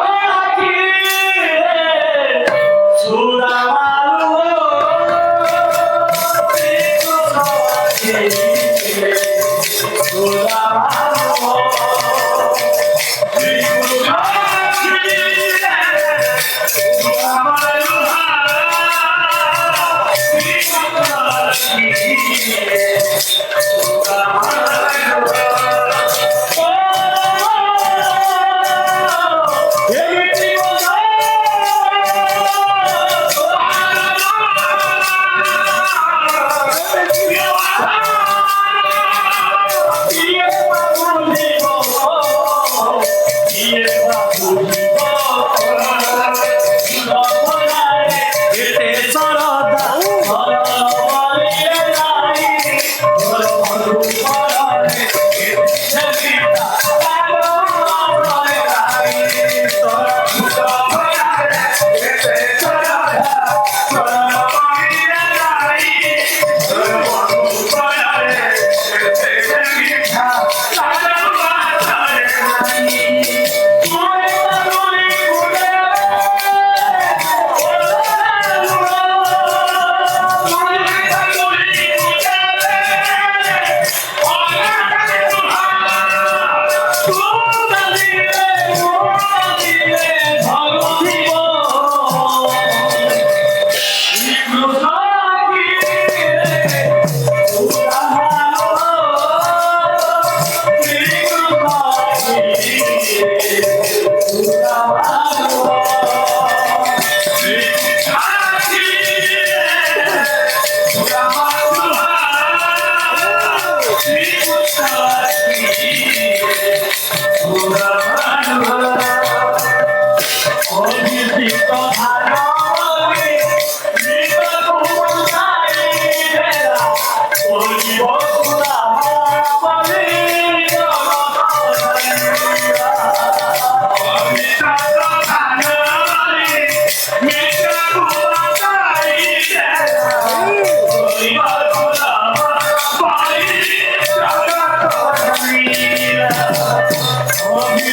Speaker 3: Oh,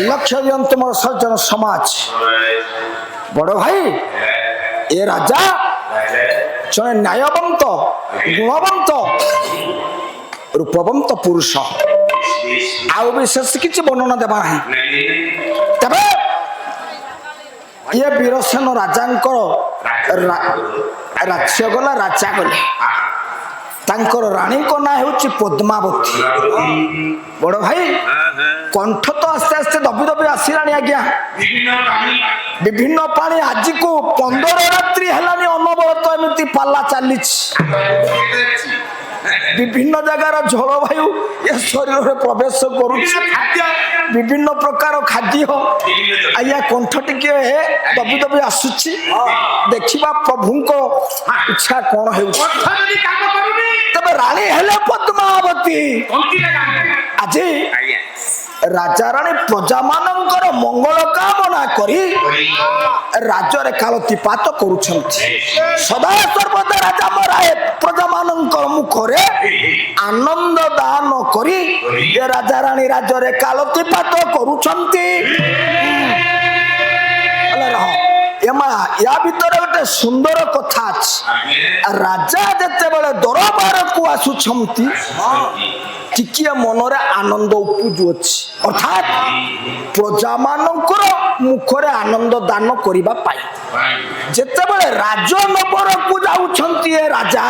Speaker 1: লক্ষ্য দিন তোমার সজ্জন সমাজ বড় ভাই এ রাজা জনে ন্যায়বন্ত গুণবন্ত রূপবন্ত পুরুষ ଆଉ ବିଶେଷ କିଛି ବର୍ଣ୍ଣନା ଦେବା ନାହିଁ ତେବେ ଇଏ ବୀରସେନ ରାଜାଙ୍କର ରାଜ୍ୟ ଗଲା ରାଜା ଗଲେ ତାଙ୍କର ରାଣୀଙ୍କ ନାଁ ହେଉଛି ପଦ୍ମାବତୀ ବଡ ଭାଇ କଣ୍ଠ ତ ଆସ୍ତେ ଆସ୍ତେ ଦବି ଦବି ଆସିଲାଣି ଆଜ୍ଞା ବିଭିନ୍ନ ପାଣି ଆଜିକୁ 15 ରାତ୍ରି ହେଲାଣି ଅନବରତ ଏମିତି ପାଲା ଚାଲିଛି ବିଭିନ୍ନ ଜାଗାର ଜଳବାୟୁ ଏ ଶରୀରରେ ପ୍ରବେଶ କରୁଛି ବିଭିନ୍ନ ପ୍ରକାର ଖାଦ୍ୟ ଆଜ୍ଞା କଣ୍ଠ ଟିକେ ଦବି ଦବି ଆସୁଛି ଦେଖିବା ପ୍ରଭୁଙ୍କ ଇଚ୍ଛା କଣ ହେଉଛି ତେବେ ରାଣୀ ହେଲେ ପଦ୍ମାବତୀ ଆଜି ରାଜା ରାଣୀ ପ୍ରଜାମାନଙ୍କର ମଙ୍ଗଳ କାମନା କରି ରାଜ୍ୟରେ କାଳତିପାତ କରୁଛନ୍ତି ସଦା ସର୍ବଦା ରାଜା ମରାଏ ପ୍ରଜାମାନଙ୍କର ମୁଖରେ ଆନନ୍ଦ ଦାନ କରି ଏ ରାଜା ରାଣୀ ରାଜ୍ୟରେ କାଳତିପାତ କରୁଛନ୍ତି ୟା ଭିତରେ ଗୋଟେ ସୁନ୍ଦର କଥା ଅଛି ରାଜା ଯେତେବେଳେ ଦରବାରକୁ ଆସୁଛନ୍ତି ଟିକିଏ ମନରେ ଆନନ୍ଦ ଉପୁଜୁଅଛି ଅର୍ଥାତ୍ ପ୍ରଜାମାନଙ୍କର ମୁଖରେ ଆନନ୍ଦ ଦାନ କରିବା ପାଇଁ ଯେତେବେଳେ ରାଜନଗରକୁ ଯାଉଛନ୍ତି ଏ ରାଜା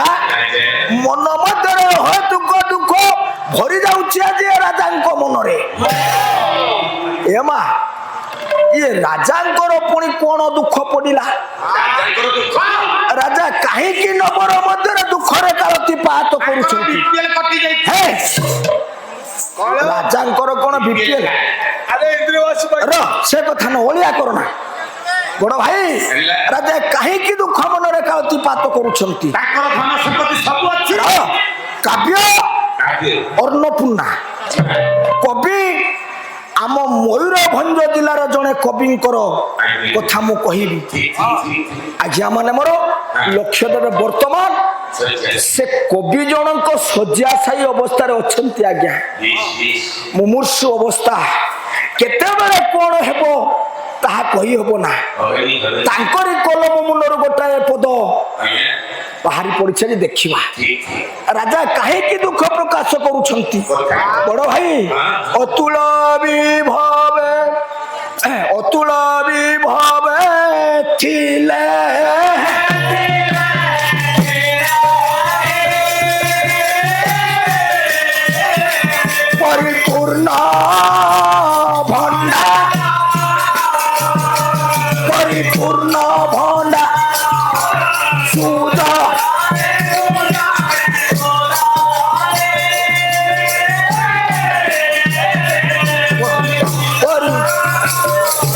Speaker 1: ମନ ମଧ୍ୟରେ ହେ ଦୁଃଖ ଦୁଃଖ ଭରି ଯାଉଛି ଆଜି ଏ ରାଜାଙ୍କ ମନରେ ଏ ମା ଇଏ ରାଜାଙ୍କର ପୁଣି କଣ ଦୁଃଖ ପଡିଲା ରାଜା କାହିଁକି ନଗର ମଧ୍ୟରେ ଦୁଃଖରେ କାଳତିପାତ କରୁଛନ୍ତି ରାଜାଙ୍କର କଣ ବିପିଏଲ ସେ କଥା ନ ଓଳିଆ କରନା ବଡ ଭାଇ ରାଜା କାହିଁକି ଦୁଃଖ ମନରେ କାଳତିପାତ କରୁଛନ୍ତି କାବ୍ୟ ଅନ୍ନପୂର୍ଣ୍ଣା କବି ଆମ ମୟୂରଭଞ୍ଜ ଜିଲ୍ଲାର ଜଣେ କବିଙ୍କର କଥା ମୁଁ କହିବି ଆଜ୍ଞା ମାନେ ମୋର ଲକ୍ଷ୍ୟ ଦେବେ ବର୍ତ୍ତମାନ ସେ କବି ଜଣଙ୍କ ଶଯ୍ୟାଶାୟୀ ଅବସ୍ଥାରେ ଅଛନ୍ତି ଆଜ୍ଞା ମୁମୂର୍ଷୁ ଅବସ୍ଥା କେତେବେଳେ କଣ ହେବ ତାହା କହିହେବ ନା ତାଙ୍କରି କଲମ ମୁଣ୍ଡରୁ ଗୋଟାଏ ପଦ ବାହାରି ପଡିছে ଯେ ଦେଖିବା ରାଜା କାହିଁକି ଦୁଃଖ ପ୍ରକାଶ କରୁଛନ୍ତି ବଡ ଭାଇ ଅତୁଳ ବିଭବେ ଥିଲେ ପରିପୂର୍ଣ୍ଣ ଭଣ୍ଡା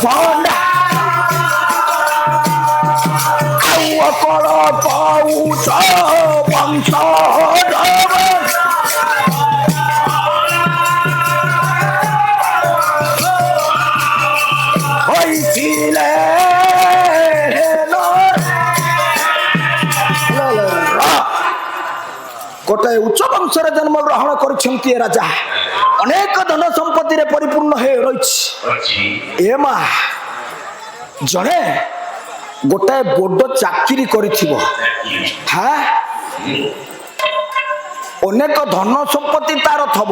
Speaker 1: ପଣ୍ଡା ଆଉ ଅକଳ ପାଉଛ ବଂଶ ହୋଇଥିଲେ ଗୋଟାଏ ଉଚ୍ଚ ବଂଶରେ ଜନ୍ମ ଗ୍ରହଣ କରିଛନ୍ତି ଏ ରାଜା ଅନେକ ଧନ ସମ୍ପତ୍ତିରେ ପରିପୂର୍ଣ୍ଣ ହୋଇ ରହିଛି ଏ ମା ଜଣେ ଗୋଟାଏ ବଡ ଚାକିରି କରିଥିବ ଅନେକ ଧନ ସମ୍ପତ୍ତି ତାର ଥବ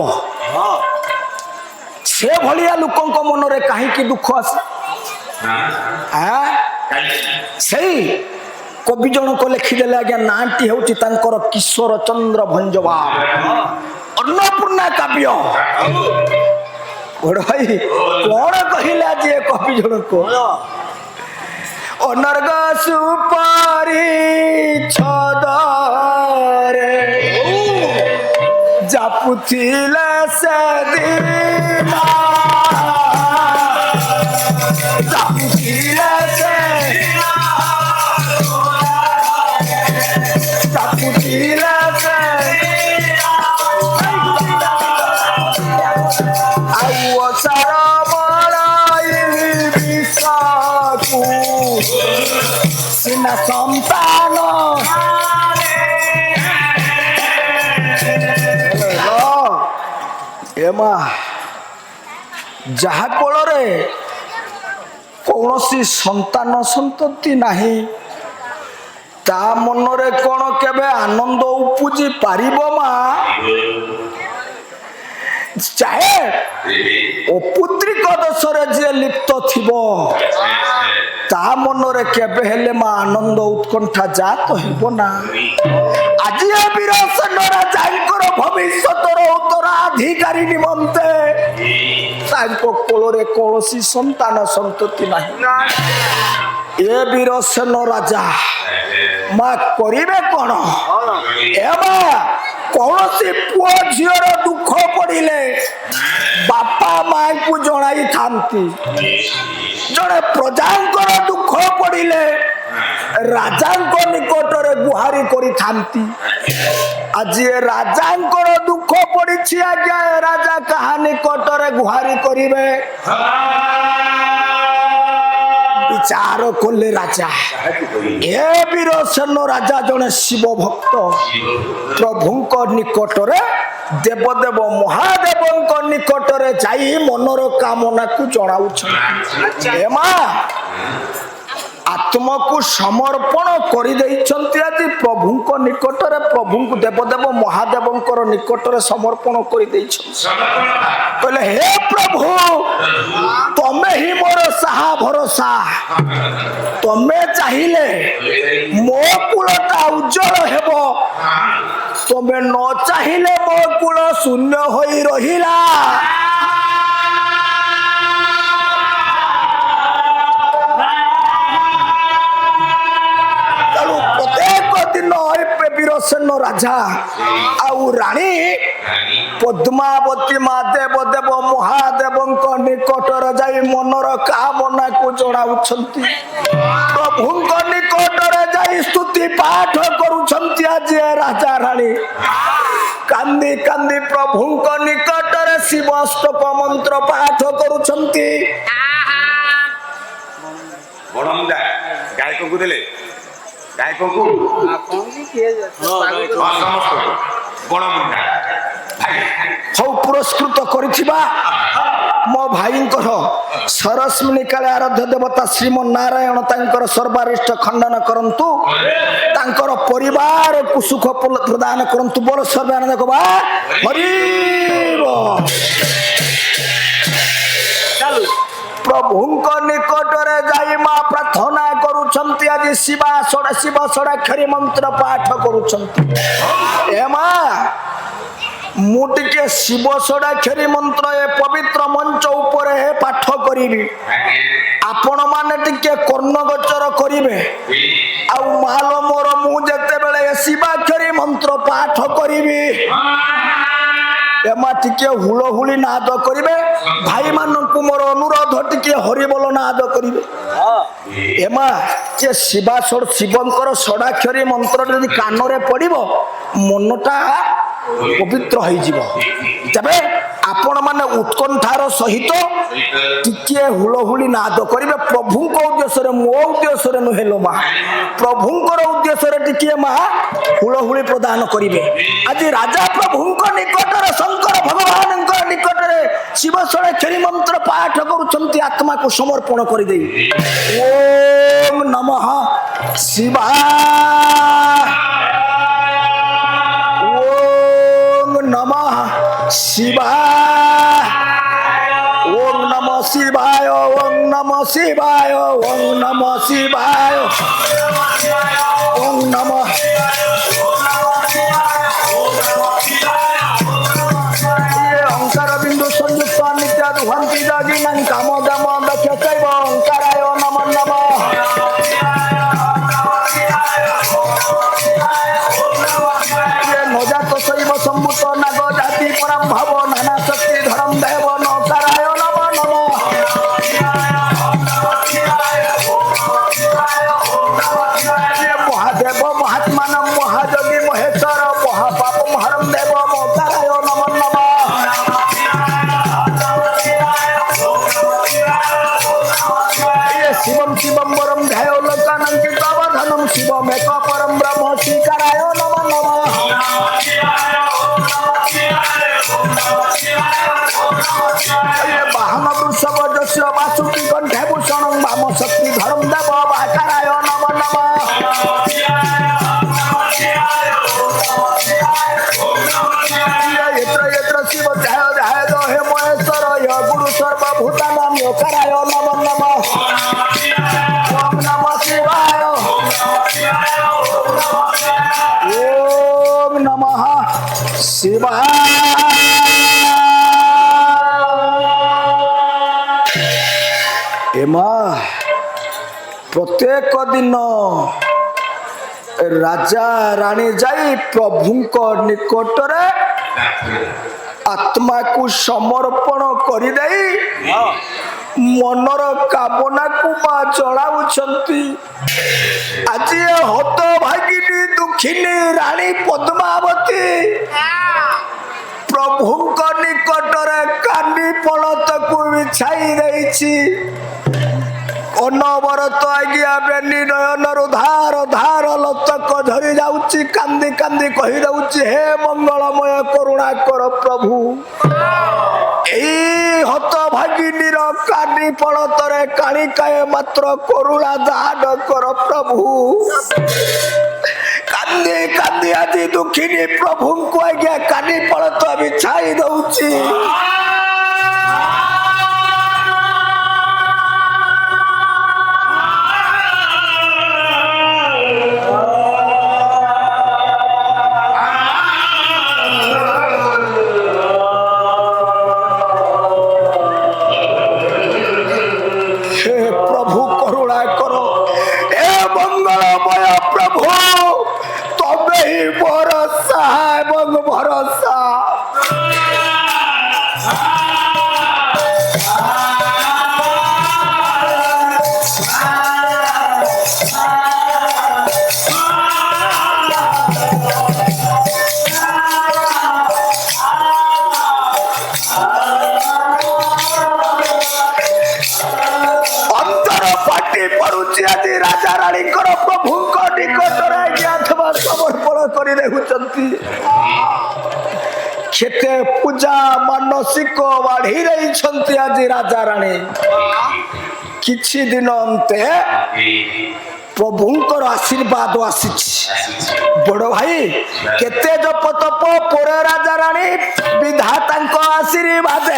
Speaker 1: ସେ ଭଳିଆ ଲୋକଙ୍କ ମନରେ କାହିଁକି ଦୁଃଖ ଆସେ ସେଇ କବି ଜଣକ ଲେଖିଦେଲେ ଆଜ୍ଞା ନାଁଟି ହେଉଛି ତାଙ୍କର କିଶୋର ଚନ୍ଦ୍ର ଭଞ୍ଜ ଅନ୍ନପୂର୍ଣ୍ଣା କାବ୍ୟ ବଡ ଭାଇ କଣ କହିଲେ ଆଜି ଏ କବି ଜଣକ ଅନର୍ଗ ସୁପାରି ଛଦରେ ଜାପୁଥିଲେ ସେଦିନ ଜାପୁଥିଲେ ସେଦିନ ଜାପୁଥିଲେ ସେଦିନ ଆଉ ଅସାର ମଳାଇ ବିଷକୁ ସିନା ସନ୍ତାନ ଏମା ଯାହା କୋଳରେ କୌଣସି ସନ୍ତାନ ସନ୍ତତି ନାହିଁ ତା ମନରେ କଣ କେବେ ଆନନ୍ଦ ଉପୁଜି ପାରିବ ମା ଚାହେ ଅପୁତ୍ରିକ ଦୋଷରେ ଯିଏ ଲିପ୍ତ ଥିବ ତା ମନରେ କେବେ ହେଲେ ମା ଆନନ୍ଦ ଉତ୍କଣ୍ଠା ଜାତ ହେବ ନା ଆଜି ଏ ବୀର ସେନ ରାଜାଙ୍କର ଭବିଷ୍ୟତର ଉତ୍ତରାଧିକାରୀ ନିମନ୍ତେ ତାଙ୍କ କୋଳରେ କୌଣସି ସନ୍ତାନ ସନ୍ତତି ନାହିଁ ଏ ବୀର ସେନ ରାଜା ମା କରିବେ କଣ ଏ ମା କୌଣସି ପୁଅ ଝିଅର ଦୁଃଖ ପଡ଼ିଲେ ବାପା ମାଙ୍କୁ ଜଣାଇଥାନ୍ତି ଜଣେ ପ୍ରଜାଙ୍କର ଦୁଃଖ ପଡ଼ିଲେ ରାଜାଙ୍କ ନିକଟରେ ଗୁହାରି କରିଥାନ୍ତି ଆଜି ଏ ରାଜାଙ୍କର ଦୁଃଖ ପଡ଼ିଛି ଆଜ୍ଞା ଏ ରାଜା କାହା ନିକଟରେ ଗୁହାରି କରିବେ ବିଚାର କଲେ ରାଜା ଏ ବୀର ସେନ ରାଜା ଜଣେ ଶିବ ଭକ୍ତ ପ୍ରଭୁଙ୍କ ନିକଟରେ ଦେବଦେବ ମହାଦେବଙ୍କ ନିକଟରେ ଯାଇ ମନର କାମନାକୁ ଜଣାଉଛନ୍ତି ଏ ମା ଆତ୍ମକୁ ସମର୍ପଣ କରିଦେଇଛନ୍ତି ଆଜି ପ୍ରଭୁଙ୍କ ନିକଟରେ ପ୍ରଭୁଙ୍କୁ ଦେବଦେବ ମହାଦେବଙ୍କର ନିକଟରେ ସମର୍ପଣ କରିଦେଇଛନ୍ତି କହିଲେ ହେ ପ୍ରଭୁ ତମେ ହିଁ ମୋର ସାହା ଭରସା ତମେ ଚାହିଁଲେ ମୋ କୁଳଟା ଉଜ୍ଜଳ ହେବ ତମେ ନ ଚାହିଁଲେ ମୋ କୁଳ ଶୂନ୍ୟ ହୋଇ ରହିଲା ବୀରସେନ ରାଜା ଆଉ ରାଣୀ ପଦ୍ମାବତୀ ମା ଦେବଦେବ ମହାଦେବଙ୍କ ନିକଟରେ ଯାଇ ମନର କାମନାକୁ ଜଣାଉଛନ୍ତି ପ୍ରଭୁଙ୍କ ନିକଟରେ ଯାଇ ସ୍ତୁତି ପାଠ କରୁଛନ୍ତି ଆଜି ରାଜା ରାଣୀ କାନ୍ଦି କାନ୍ଦି ପ୍ରଭୁଙ୍କ ନିକଟରେ ଶିବ ଅଷ୍ଟକ ମନ୍ତ୍ର ପାଠ କରୁଛନ୍ତି
Speaker 5: ଗାୟକଙ୍କୁ ଦେଲେ ଗାୟକଙ୍କୁ
Speaker 1: ହଉ ପୁରସ୍କୃତ କରିଥିବା ମୋ ଭାଇଙ୍କର ସରସ୍ମିନୀ କାଳେ ଆରାଧ୍ୟ ଦେବତା ଶ୍ରୀମନାରାୟଣ ତାଙ୍କର ସର୍ବାରିଷ୍ଟ ଖଣ୍ଡନ କରନ୍ତୁ ତାଙ୍କର ପରିବାରକୁ ସୁଖ ପ୍ରଦାନ କରନ୍ତୁ ବୋଲ ସର୍ବାନନ୍ଦ କବା ହରିବ ପ୍ରଭୁଙ୍କ ନିକଟରେ ଯାଇ ମା ପ୍ରାର୍ଥନା କରୁଛନ୍ତି ଆଜି ଶିବ ଷଡ଼ାକ୍ଷରୀ ମନ୍ତ୍ର ପାଠ କରୁଛନ୍ତି ଏ ମା ମୁଁ ଟିକେ ଶିବ ଷଡ଼ାକ୍ଷରୀ ମନ୍ତ୍ର ଏ ପବିତ୍ର ମଞ୍ଚ ଉପରେ ପାଠ କରିବି ଆପଣ ମାନେ ଟିକେ କର୍ଣ୍ଣଗୋଚର କରିବେ ଆଉ ମାଲ ମୋର ମୁଁ ଯେତେବେଳେ ଶିବାକ୍ଷରୀ ମନ୍ତ୍ର ପାଠ କରିବି ଏମା ଟିକେ ହୁଳହୁଳି ନାଦ କରିବେ ଭାଇ ମାନଙ୍କୁ ମୋର ଅନୁରୋଧ ଟିକେ ହରିବୋଲ ନାଦ କରିବେ। ଏମା ଯେ ଶିବଙ୍କର ଷଡ଼ାକ୍ଷରୀ ମନ୍ତ୍ର ଯଦି କାନରେ ପଡିବ ମନଟା ପବିତ୍ର ହେଇଯିବ। ତେବେ ଆପଣ ମାନେ ଉତ୍କଣ୍ଠାର ସହିତ ଟିକେ ହୁଳହୁଳି ନାଦ କରିବେ ପ୍ରଭୁଙ୍କ ଉଦ୍ଦେଶ୍ୟରେ, ମୋ ଉଦ୍ଦେଶ୍ୟରେ ନୁହେଁ ଲୋ ମା, ପ୍ରଭୁଙ୍କର ଉଦ୍ଦେଶ୍ୟରେ ଟିକେ ମା ହୁଳହୁଳି ପ୍ରଦାନ କରିବେ। ଆଜି ରାଜା ପ୍ରଭୁଙ୍କ ନିକଟରେ, ଶଙ୍କର ଭଗବାନଙ୍କ ନିକଟରେ ଶିବ ଷଡ଼ାକ୍ଷରୀ ମନ୍ତ୍ର ପାଠ କରୁଛନ୍ତି ଆତ୍ମାକୁ ସମର୍ପଣ କରିଦେଇ। ଓମ୍ ନମଃ ଶିବାୟ, ଓମ୍ ନମଃ ଶିବାୟ, ଓମ୍ ନମଃ ଶିବାୟ, ଓମ୍ ନମଃ ଶିବାୟ, ଓମ୍ ନମଃ ଶିବାୟ, ଓମ୍ ନମଃ ଓଙ୍କାର ବିନ୍ଦୁ ସଂଯୁକ୍ତ ନିତ୍ୟ ଦୁହନ୍ତି ଯୋଗିନାଂ କାମ ଦାମ ଦକ୍ଷ ଶୈବ ଓଙ୍କାରାୟ ନମଃ ନମଃ। নজাত শৈব সম্ভূত নাগ জাতি পরম ভাব নানা শক্তি ধরম দেব নকারায় নম নম। মহাদেব মহাত্মান মহাযোগী মহেশ্বর মহাপাপ হরম দেব নকারায় নম নম। শিবম শিবম বরম ধ্যায় লোকানন্দিত বধনম শিবম এক পরম ব্রহ্ম শ্রীকারায় নম নম। বাহন বৃষভ যশ বাসুকি কণ্ঠে ভূষণ বাম শক্তি ধরম দেব বাকারায় নম নম। यत्र यत्र शिव ध्याय ध्याय हे महेश्वर गुरु सर्वभूतानां योकाराय नमो नमः। ओम नमः शिवाय, ओम नमः शिवाय। एमा प्रत्येक दिन राजा राणी जाई प्रभुंक निकटरे आत्मा को समर्पण करि देई मनर कामना को मा चलाउछंती। आज हत भागिनी दुखिनी रानी पद्मावती प्रभुंक निकटरे कानी पलत को बिछाई देइछि। अनवरत आज्ञा बेनी नयनरु धार धार लतक झरी जाउछि कांदी कांदी कहि दउछि हे मंगलमय करुणा कर प्रभु। एई हत भागिनीर कानी पलतरे काणिकाए मात्र करुणा दान कर प्रभु। कांदी कांदी आदि दुखिनी प्रभु को आज्ञा कानी पलत बिछाई दउछि। राजा रानी प्रभु निकटरे समर्पण कर केते पूजा मानसिक बाढ़ी रही आज राजा रानी किछि दिन अंते प्रभुंकर आशीर्वाद आसी बड़ भाई केते जप तप पर राजा रानी विधाता आशीर्वाद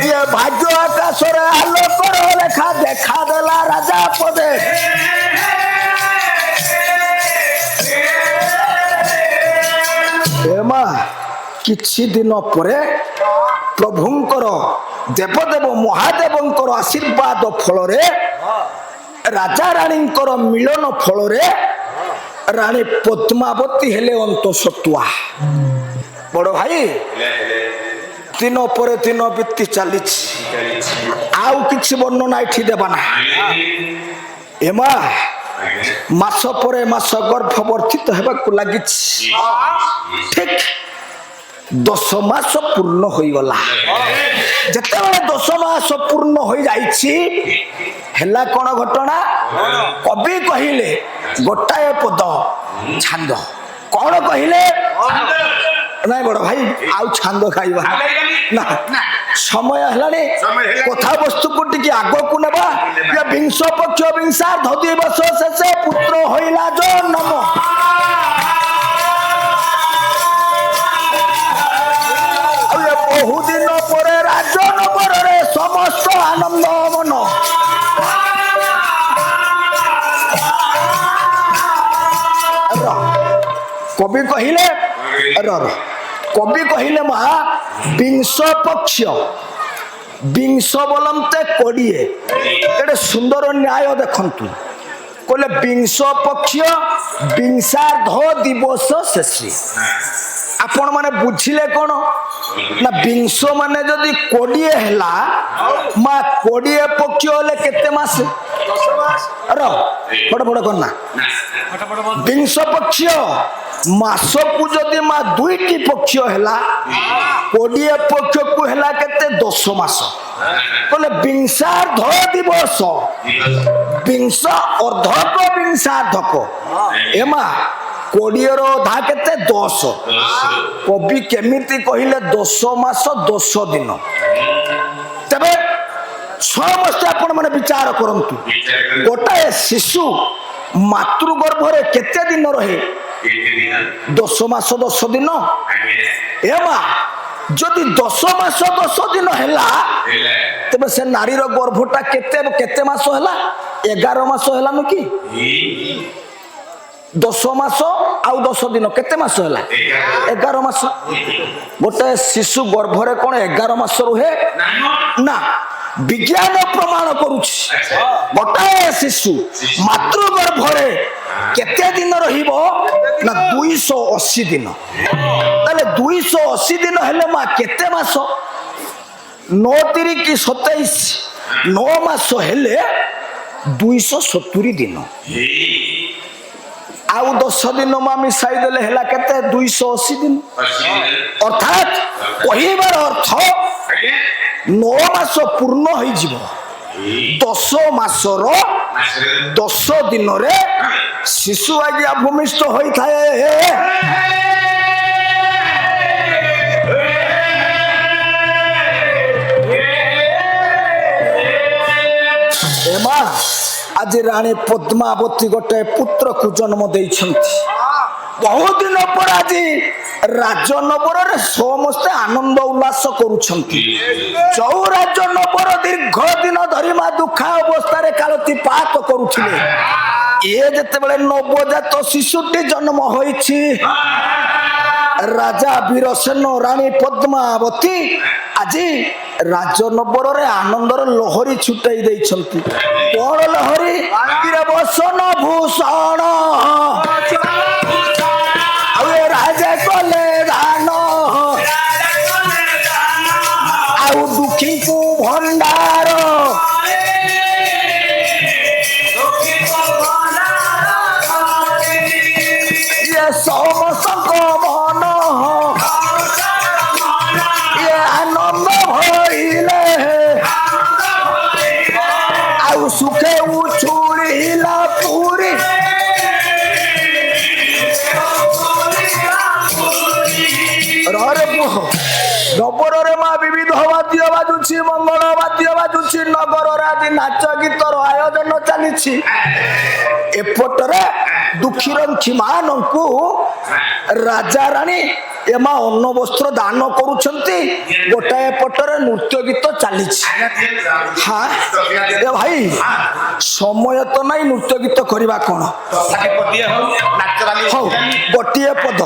Speaker 1: ये भाग्य आकाशरे आलोकर रेखा देखा देला राजा पदे एमा किछि दिन परे प्रभुंकर देवदेव महादेवंकर आशीर्वाद फल राजा रानींकर मिलन फल रानी पद्मावती हेले अंतसत्वा। ବଡ ଭାଇ ଦିନ ପରେ ଦିନ ବିତି ଚାଲିଛି ଆଉ କିଛି ବର୍ଣ୍ଣନା ଏଠି ଦେବା ନା ଏମା ମାସ ପରେ ମାସ ଗର୍ଭବର୍ତ୍ତିତ ହେବାକୁ ଲାଗିଛି ଠିକ 10 ମାସ ପୂର୍ଣ୍ଣ ହୋଇଗଲା ଯେତେବେଳେ 10 ମାସ ପୂର୍ଣ୍ଣ ହୋଇଯାଇଛି ହେଲା କଣ ଘଟଣା କବି କହିଲେ ଗୋଟାଏ ପଦ ଛାନ୍ଦ କଣ କହିଲେ ନାଇଁ ବଡ ଭାଇ ଆଉ ଛାନ୍ଦ ଖାଇବା ନା ସମୟ ହେଲାଣି କଥାବସ୍ତୁକୁ ଟିକେ ଆଗକୁ ନେବା ବିଂଶ ପକ୍ଷ ବିଂଶାର୍ଦ୍ଧ ଦିବସ ଶେଷେ ପୁତ୍ର ହୋଇଲା ଜନ୍ମ বহুদিন পরে রাজনগরে সমস্ত আনন্দ মন কবি কহিলে কবি কহিলে মা বিংশ পক্ষ বিংশ বলন্তে 20 এটে সুন্দর ন্যায় দেখন্তু কইলে বিংশ পক্ষ বিংশার্ধ দিবস শেষে आपण माने बुझिले कोन ना बिंश माने जदी 20 हैला मा 20 पक्ष होले केते मास 10 मास अरे बड़ बड़ कोन ना बिंश पक्ष मास को जदी मा दुईटी पक्ष हैला 20 पक्ष को हैला केते 10 मास बोले बिंशार्ध दिवस बिंश अर्धक बिंशार्धक एमा 20 रो धा केते 10 कवि केमिति कहिले 10 मास 10 दिन तबे समस्त आपण माने विचार करंतु गोटाए शिशु मातृ गर्भरे केते दिन रहे 10 मास 10 दिन एमा जदि 10 मास 10 दिन हैला तबे से नारी रो गर्भटा केते मास हैला 11 मास हैला न की 10 मास आउ 10 दिन केते मास हैला 11 मास गोटे शिशु गर्भरे कोन 11 मास रुहे ना विज्ञान प्रमाण करूछि गोटे शिशु मातृ गर्भरे केते दिन रहिबो ना 280 दिन ताले 280 दिन हेले मा केते मास 9 3 की 27 9 मास हेले 270 दिन आउ 10 दिन मा मिसाई देले हला केते 280 दिन अर्थात कहिबार अर्थ 9 मास पूर्ण होई जिवो 10 मासर 10 दिन रे शिशु आज्ञा भूमिष्ठ होई थाए एमा आज रानी पद्मावती गोटे पुत्र को जन्म देइछंती बहुत दिन पर आज राजनगर रे समस्त आनंद उल्लास करूछंती जो राजनगर दीर्घ दिन धरी मा दुखा अवस्था रे कालती पात करूथिले ए जते बेले नवजात शिशुटी जन्म होईछि राजा वीरसेन रानी पद्मावती आज राजनगर रे आनंदर लहरी छुटाई देइछंती कोन लहरी वीरवसन भूषण आउ राजा कले दान आउ दुखी को भंडार ये समस्त मन ये आनंद भइले आउ सुखे उछुड़िला पूरी नगर रे मा विविध वाद्य बाजुछि मंगल वाद्य बाजुछि नगर राजी नाच गीतर आयोजन चलीछि एपटरे दुखी रंखी मानकु राजा रानी एमा अन्न वस्त्र दान करूछंती गोटाए पटरे नृत्य गीत चलीछि हाँ ए भाई समय तो नहीं नृत्य गीत करवा कोन गोटिए पद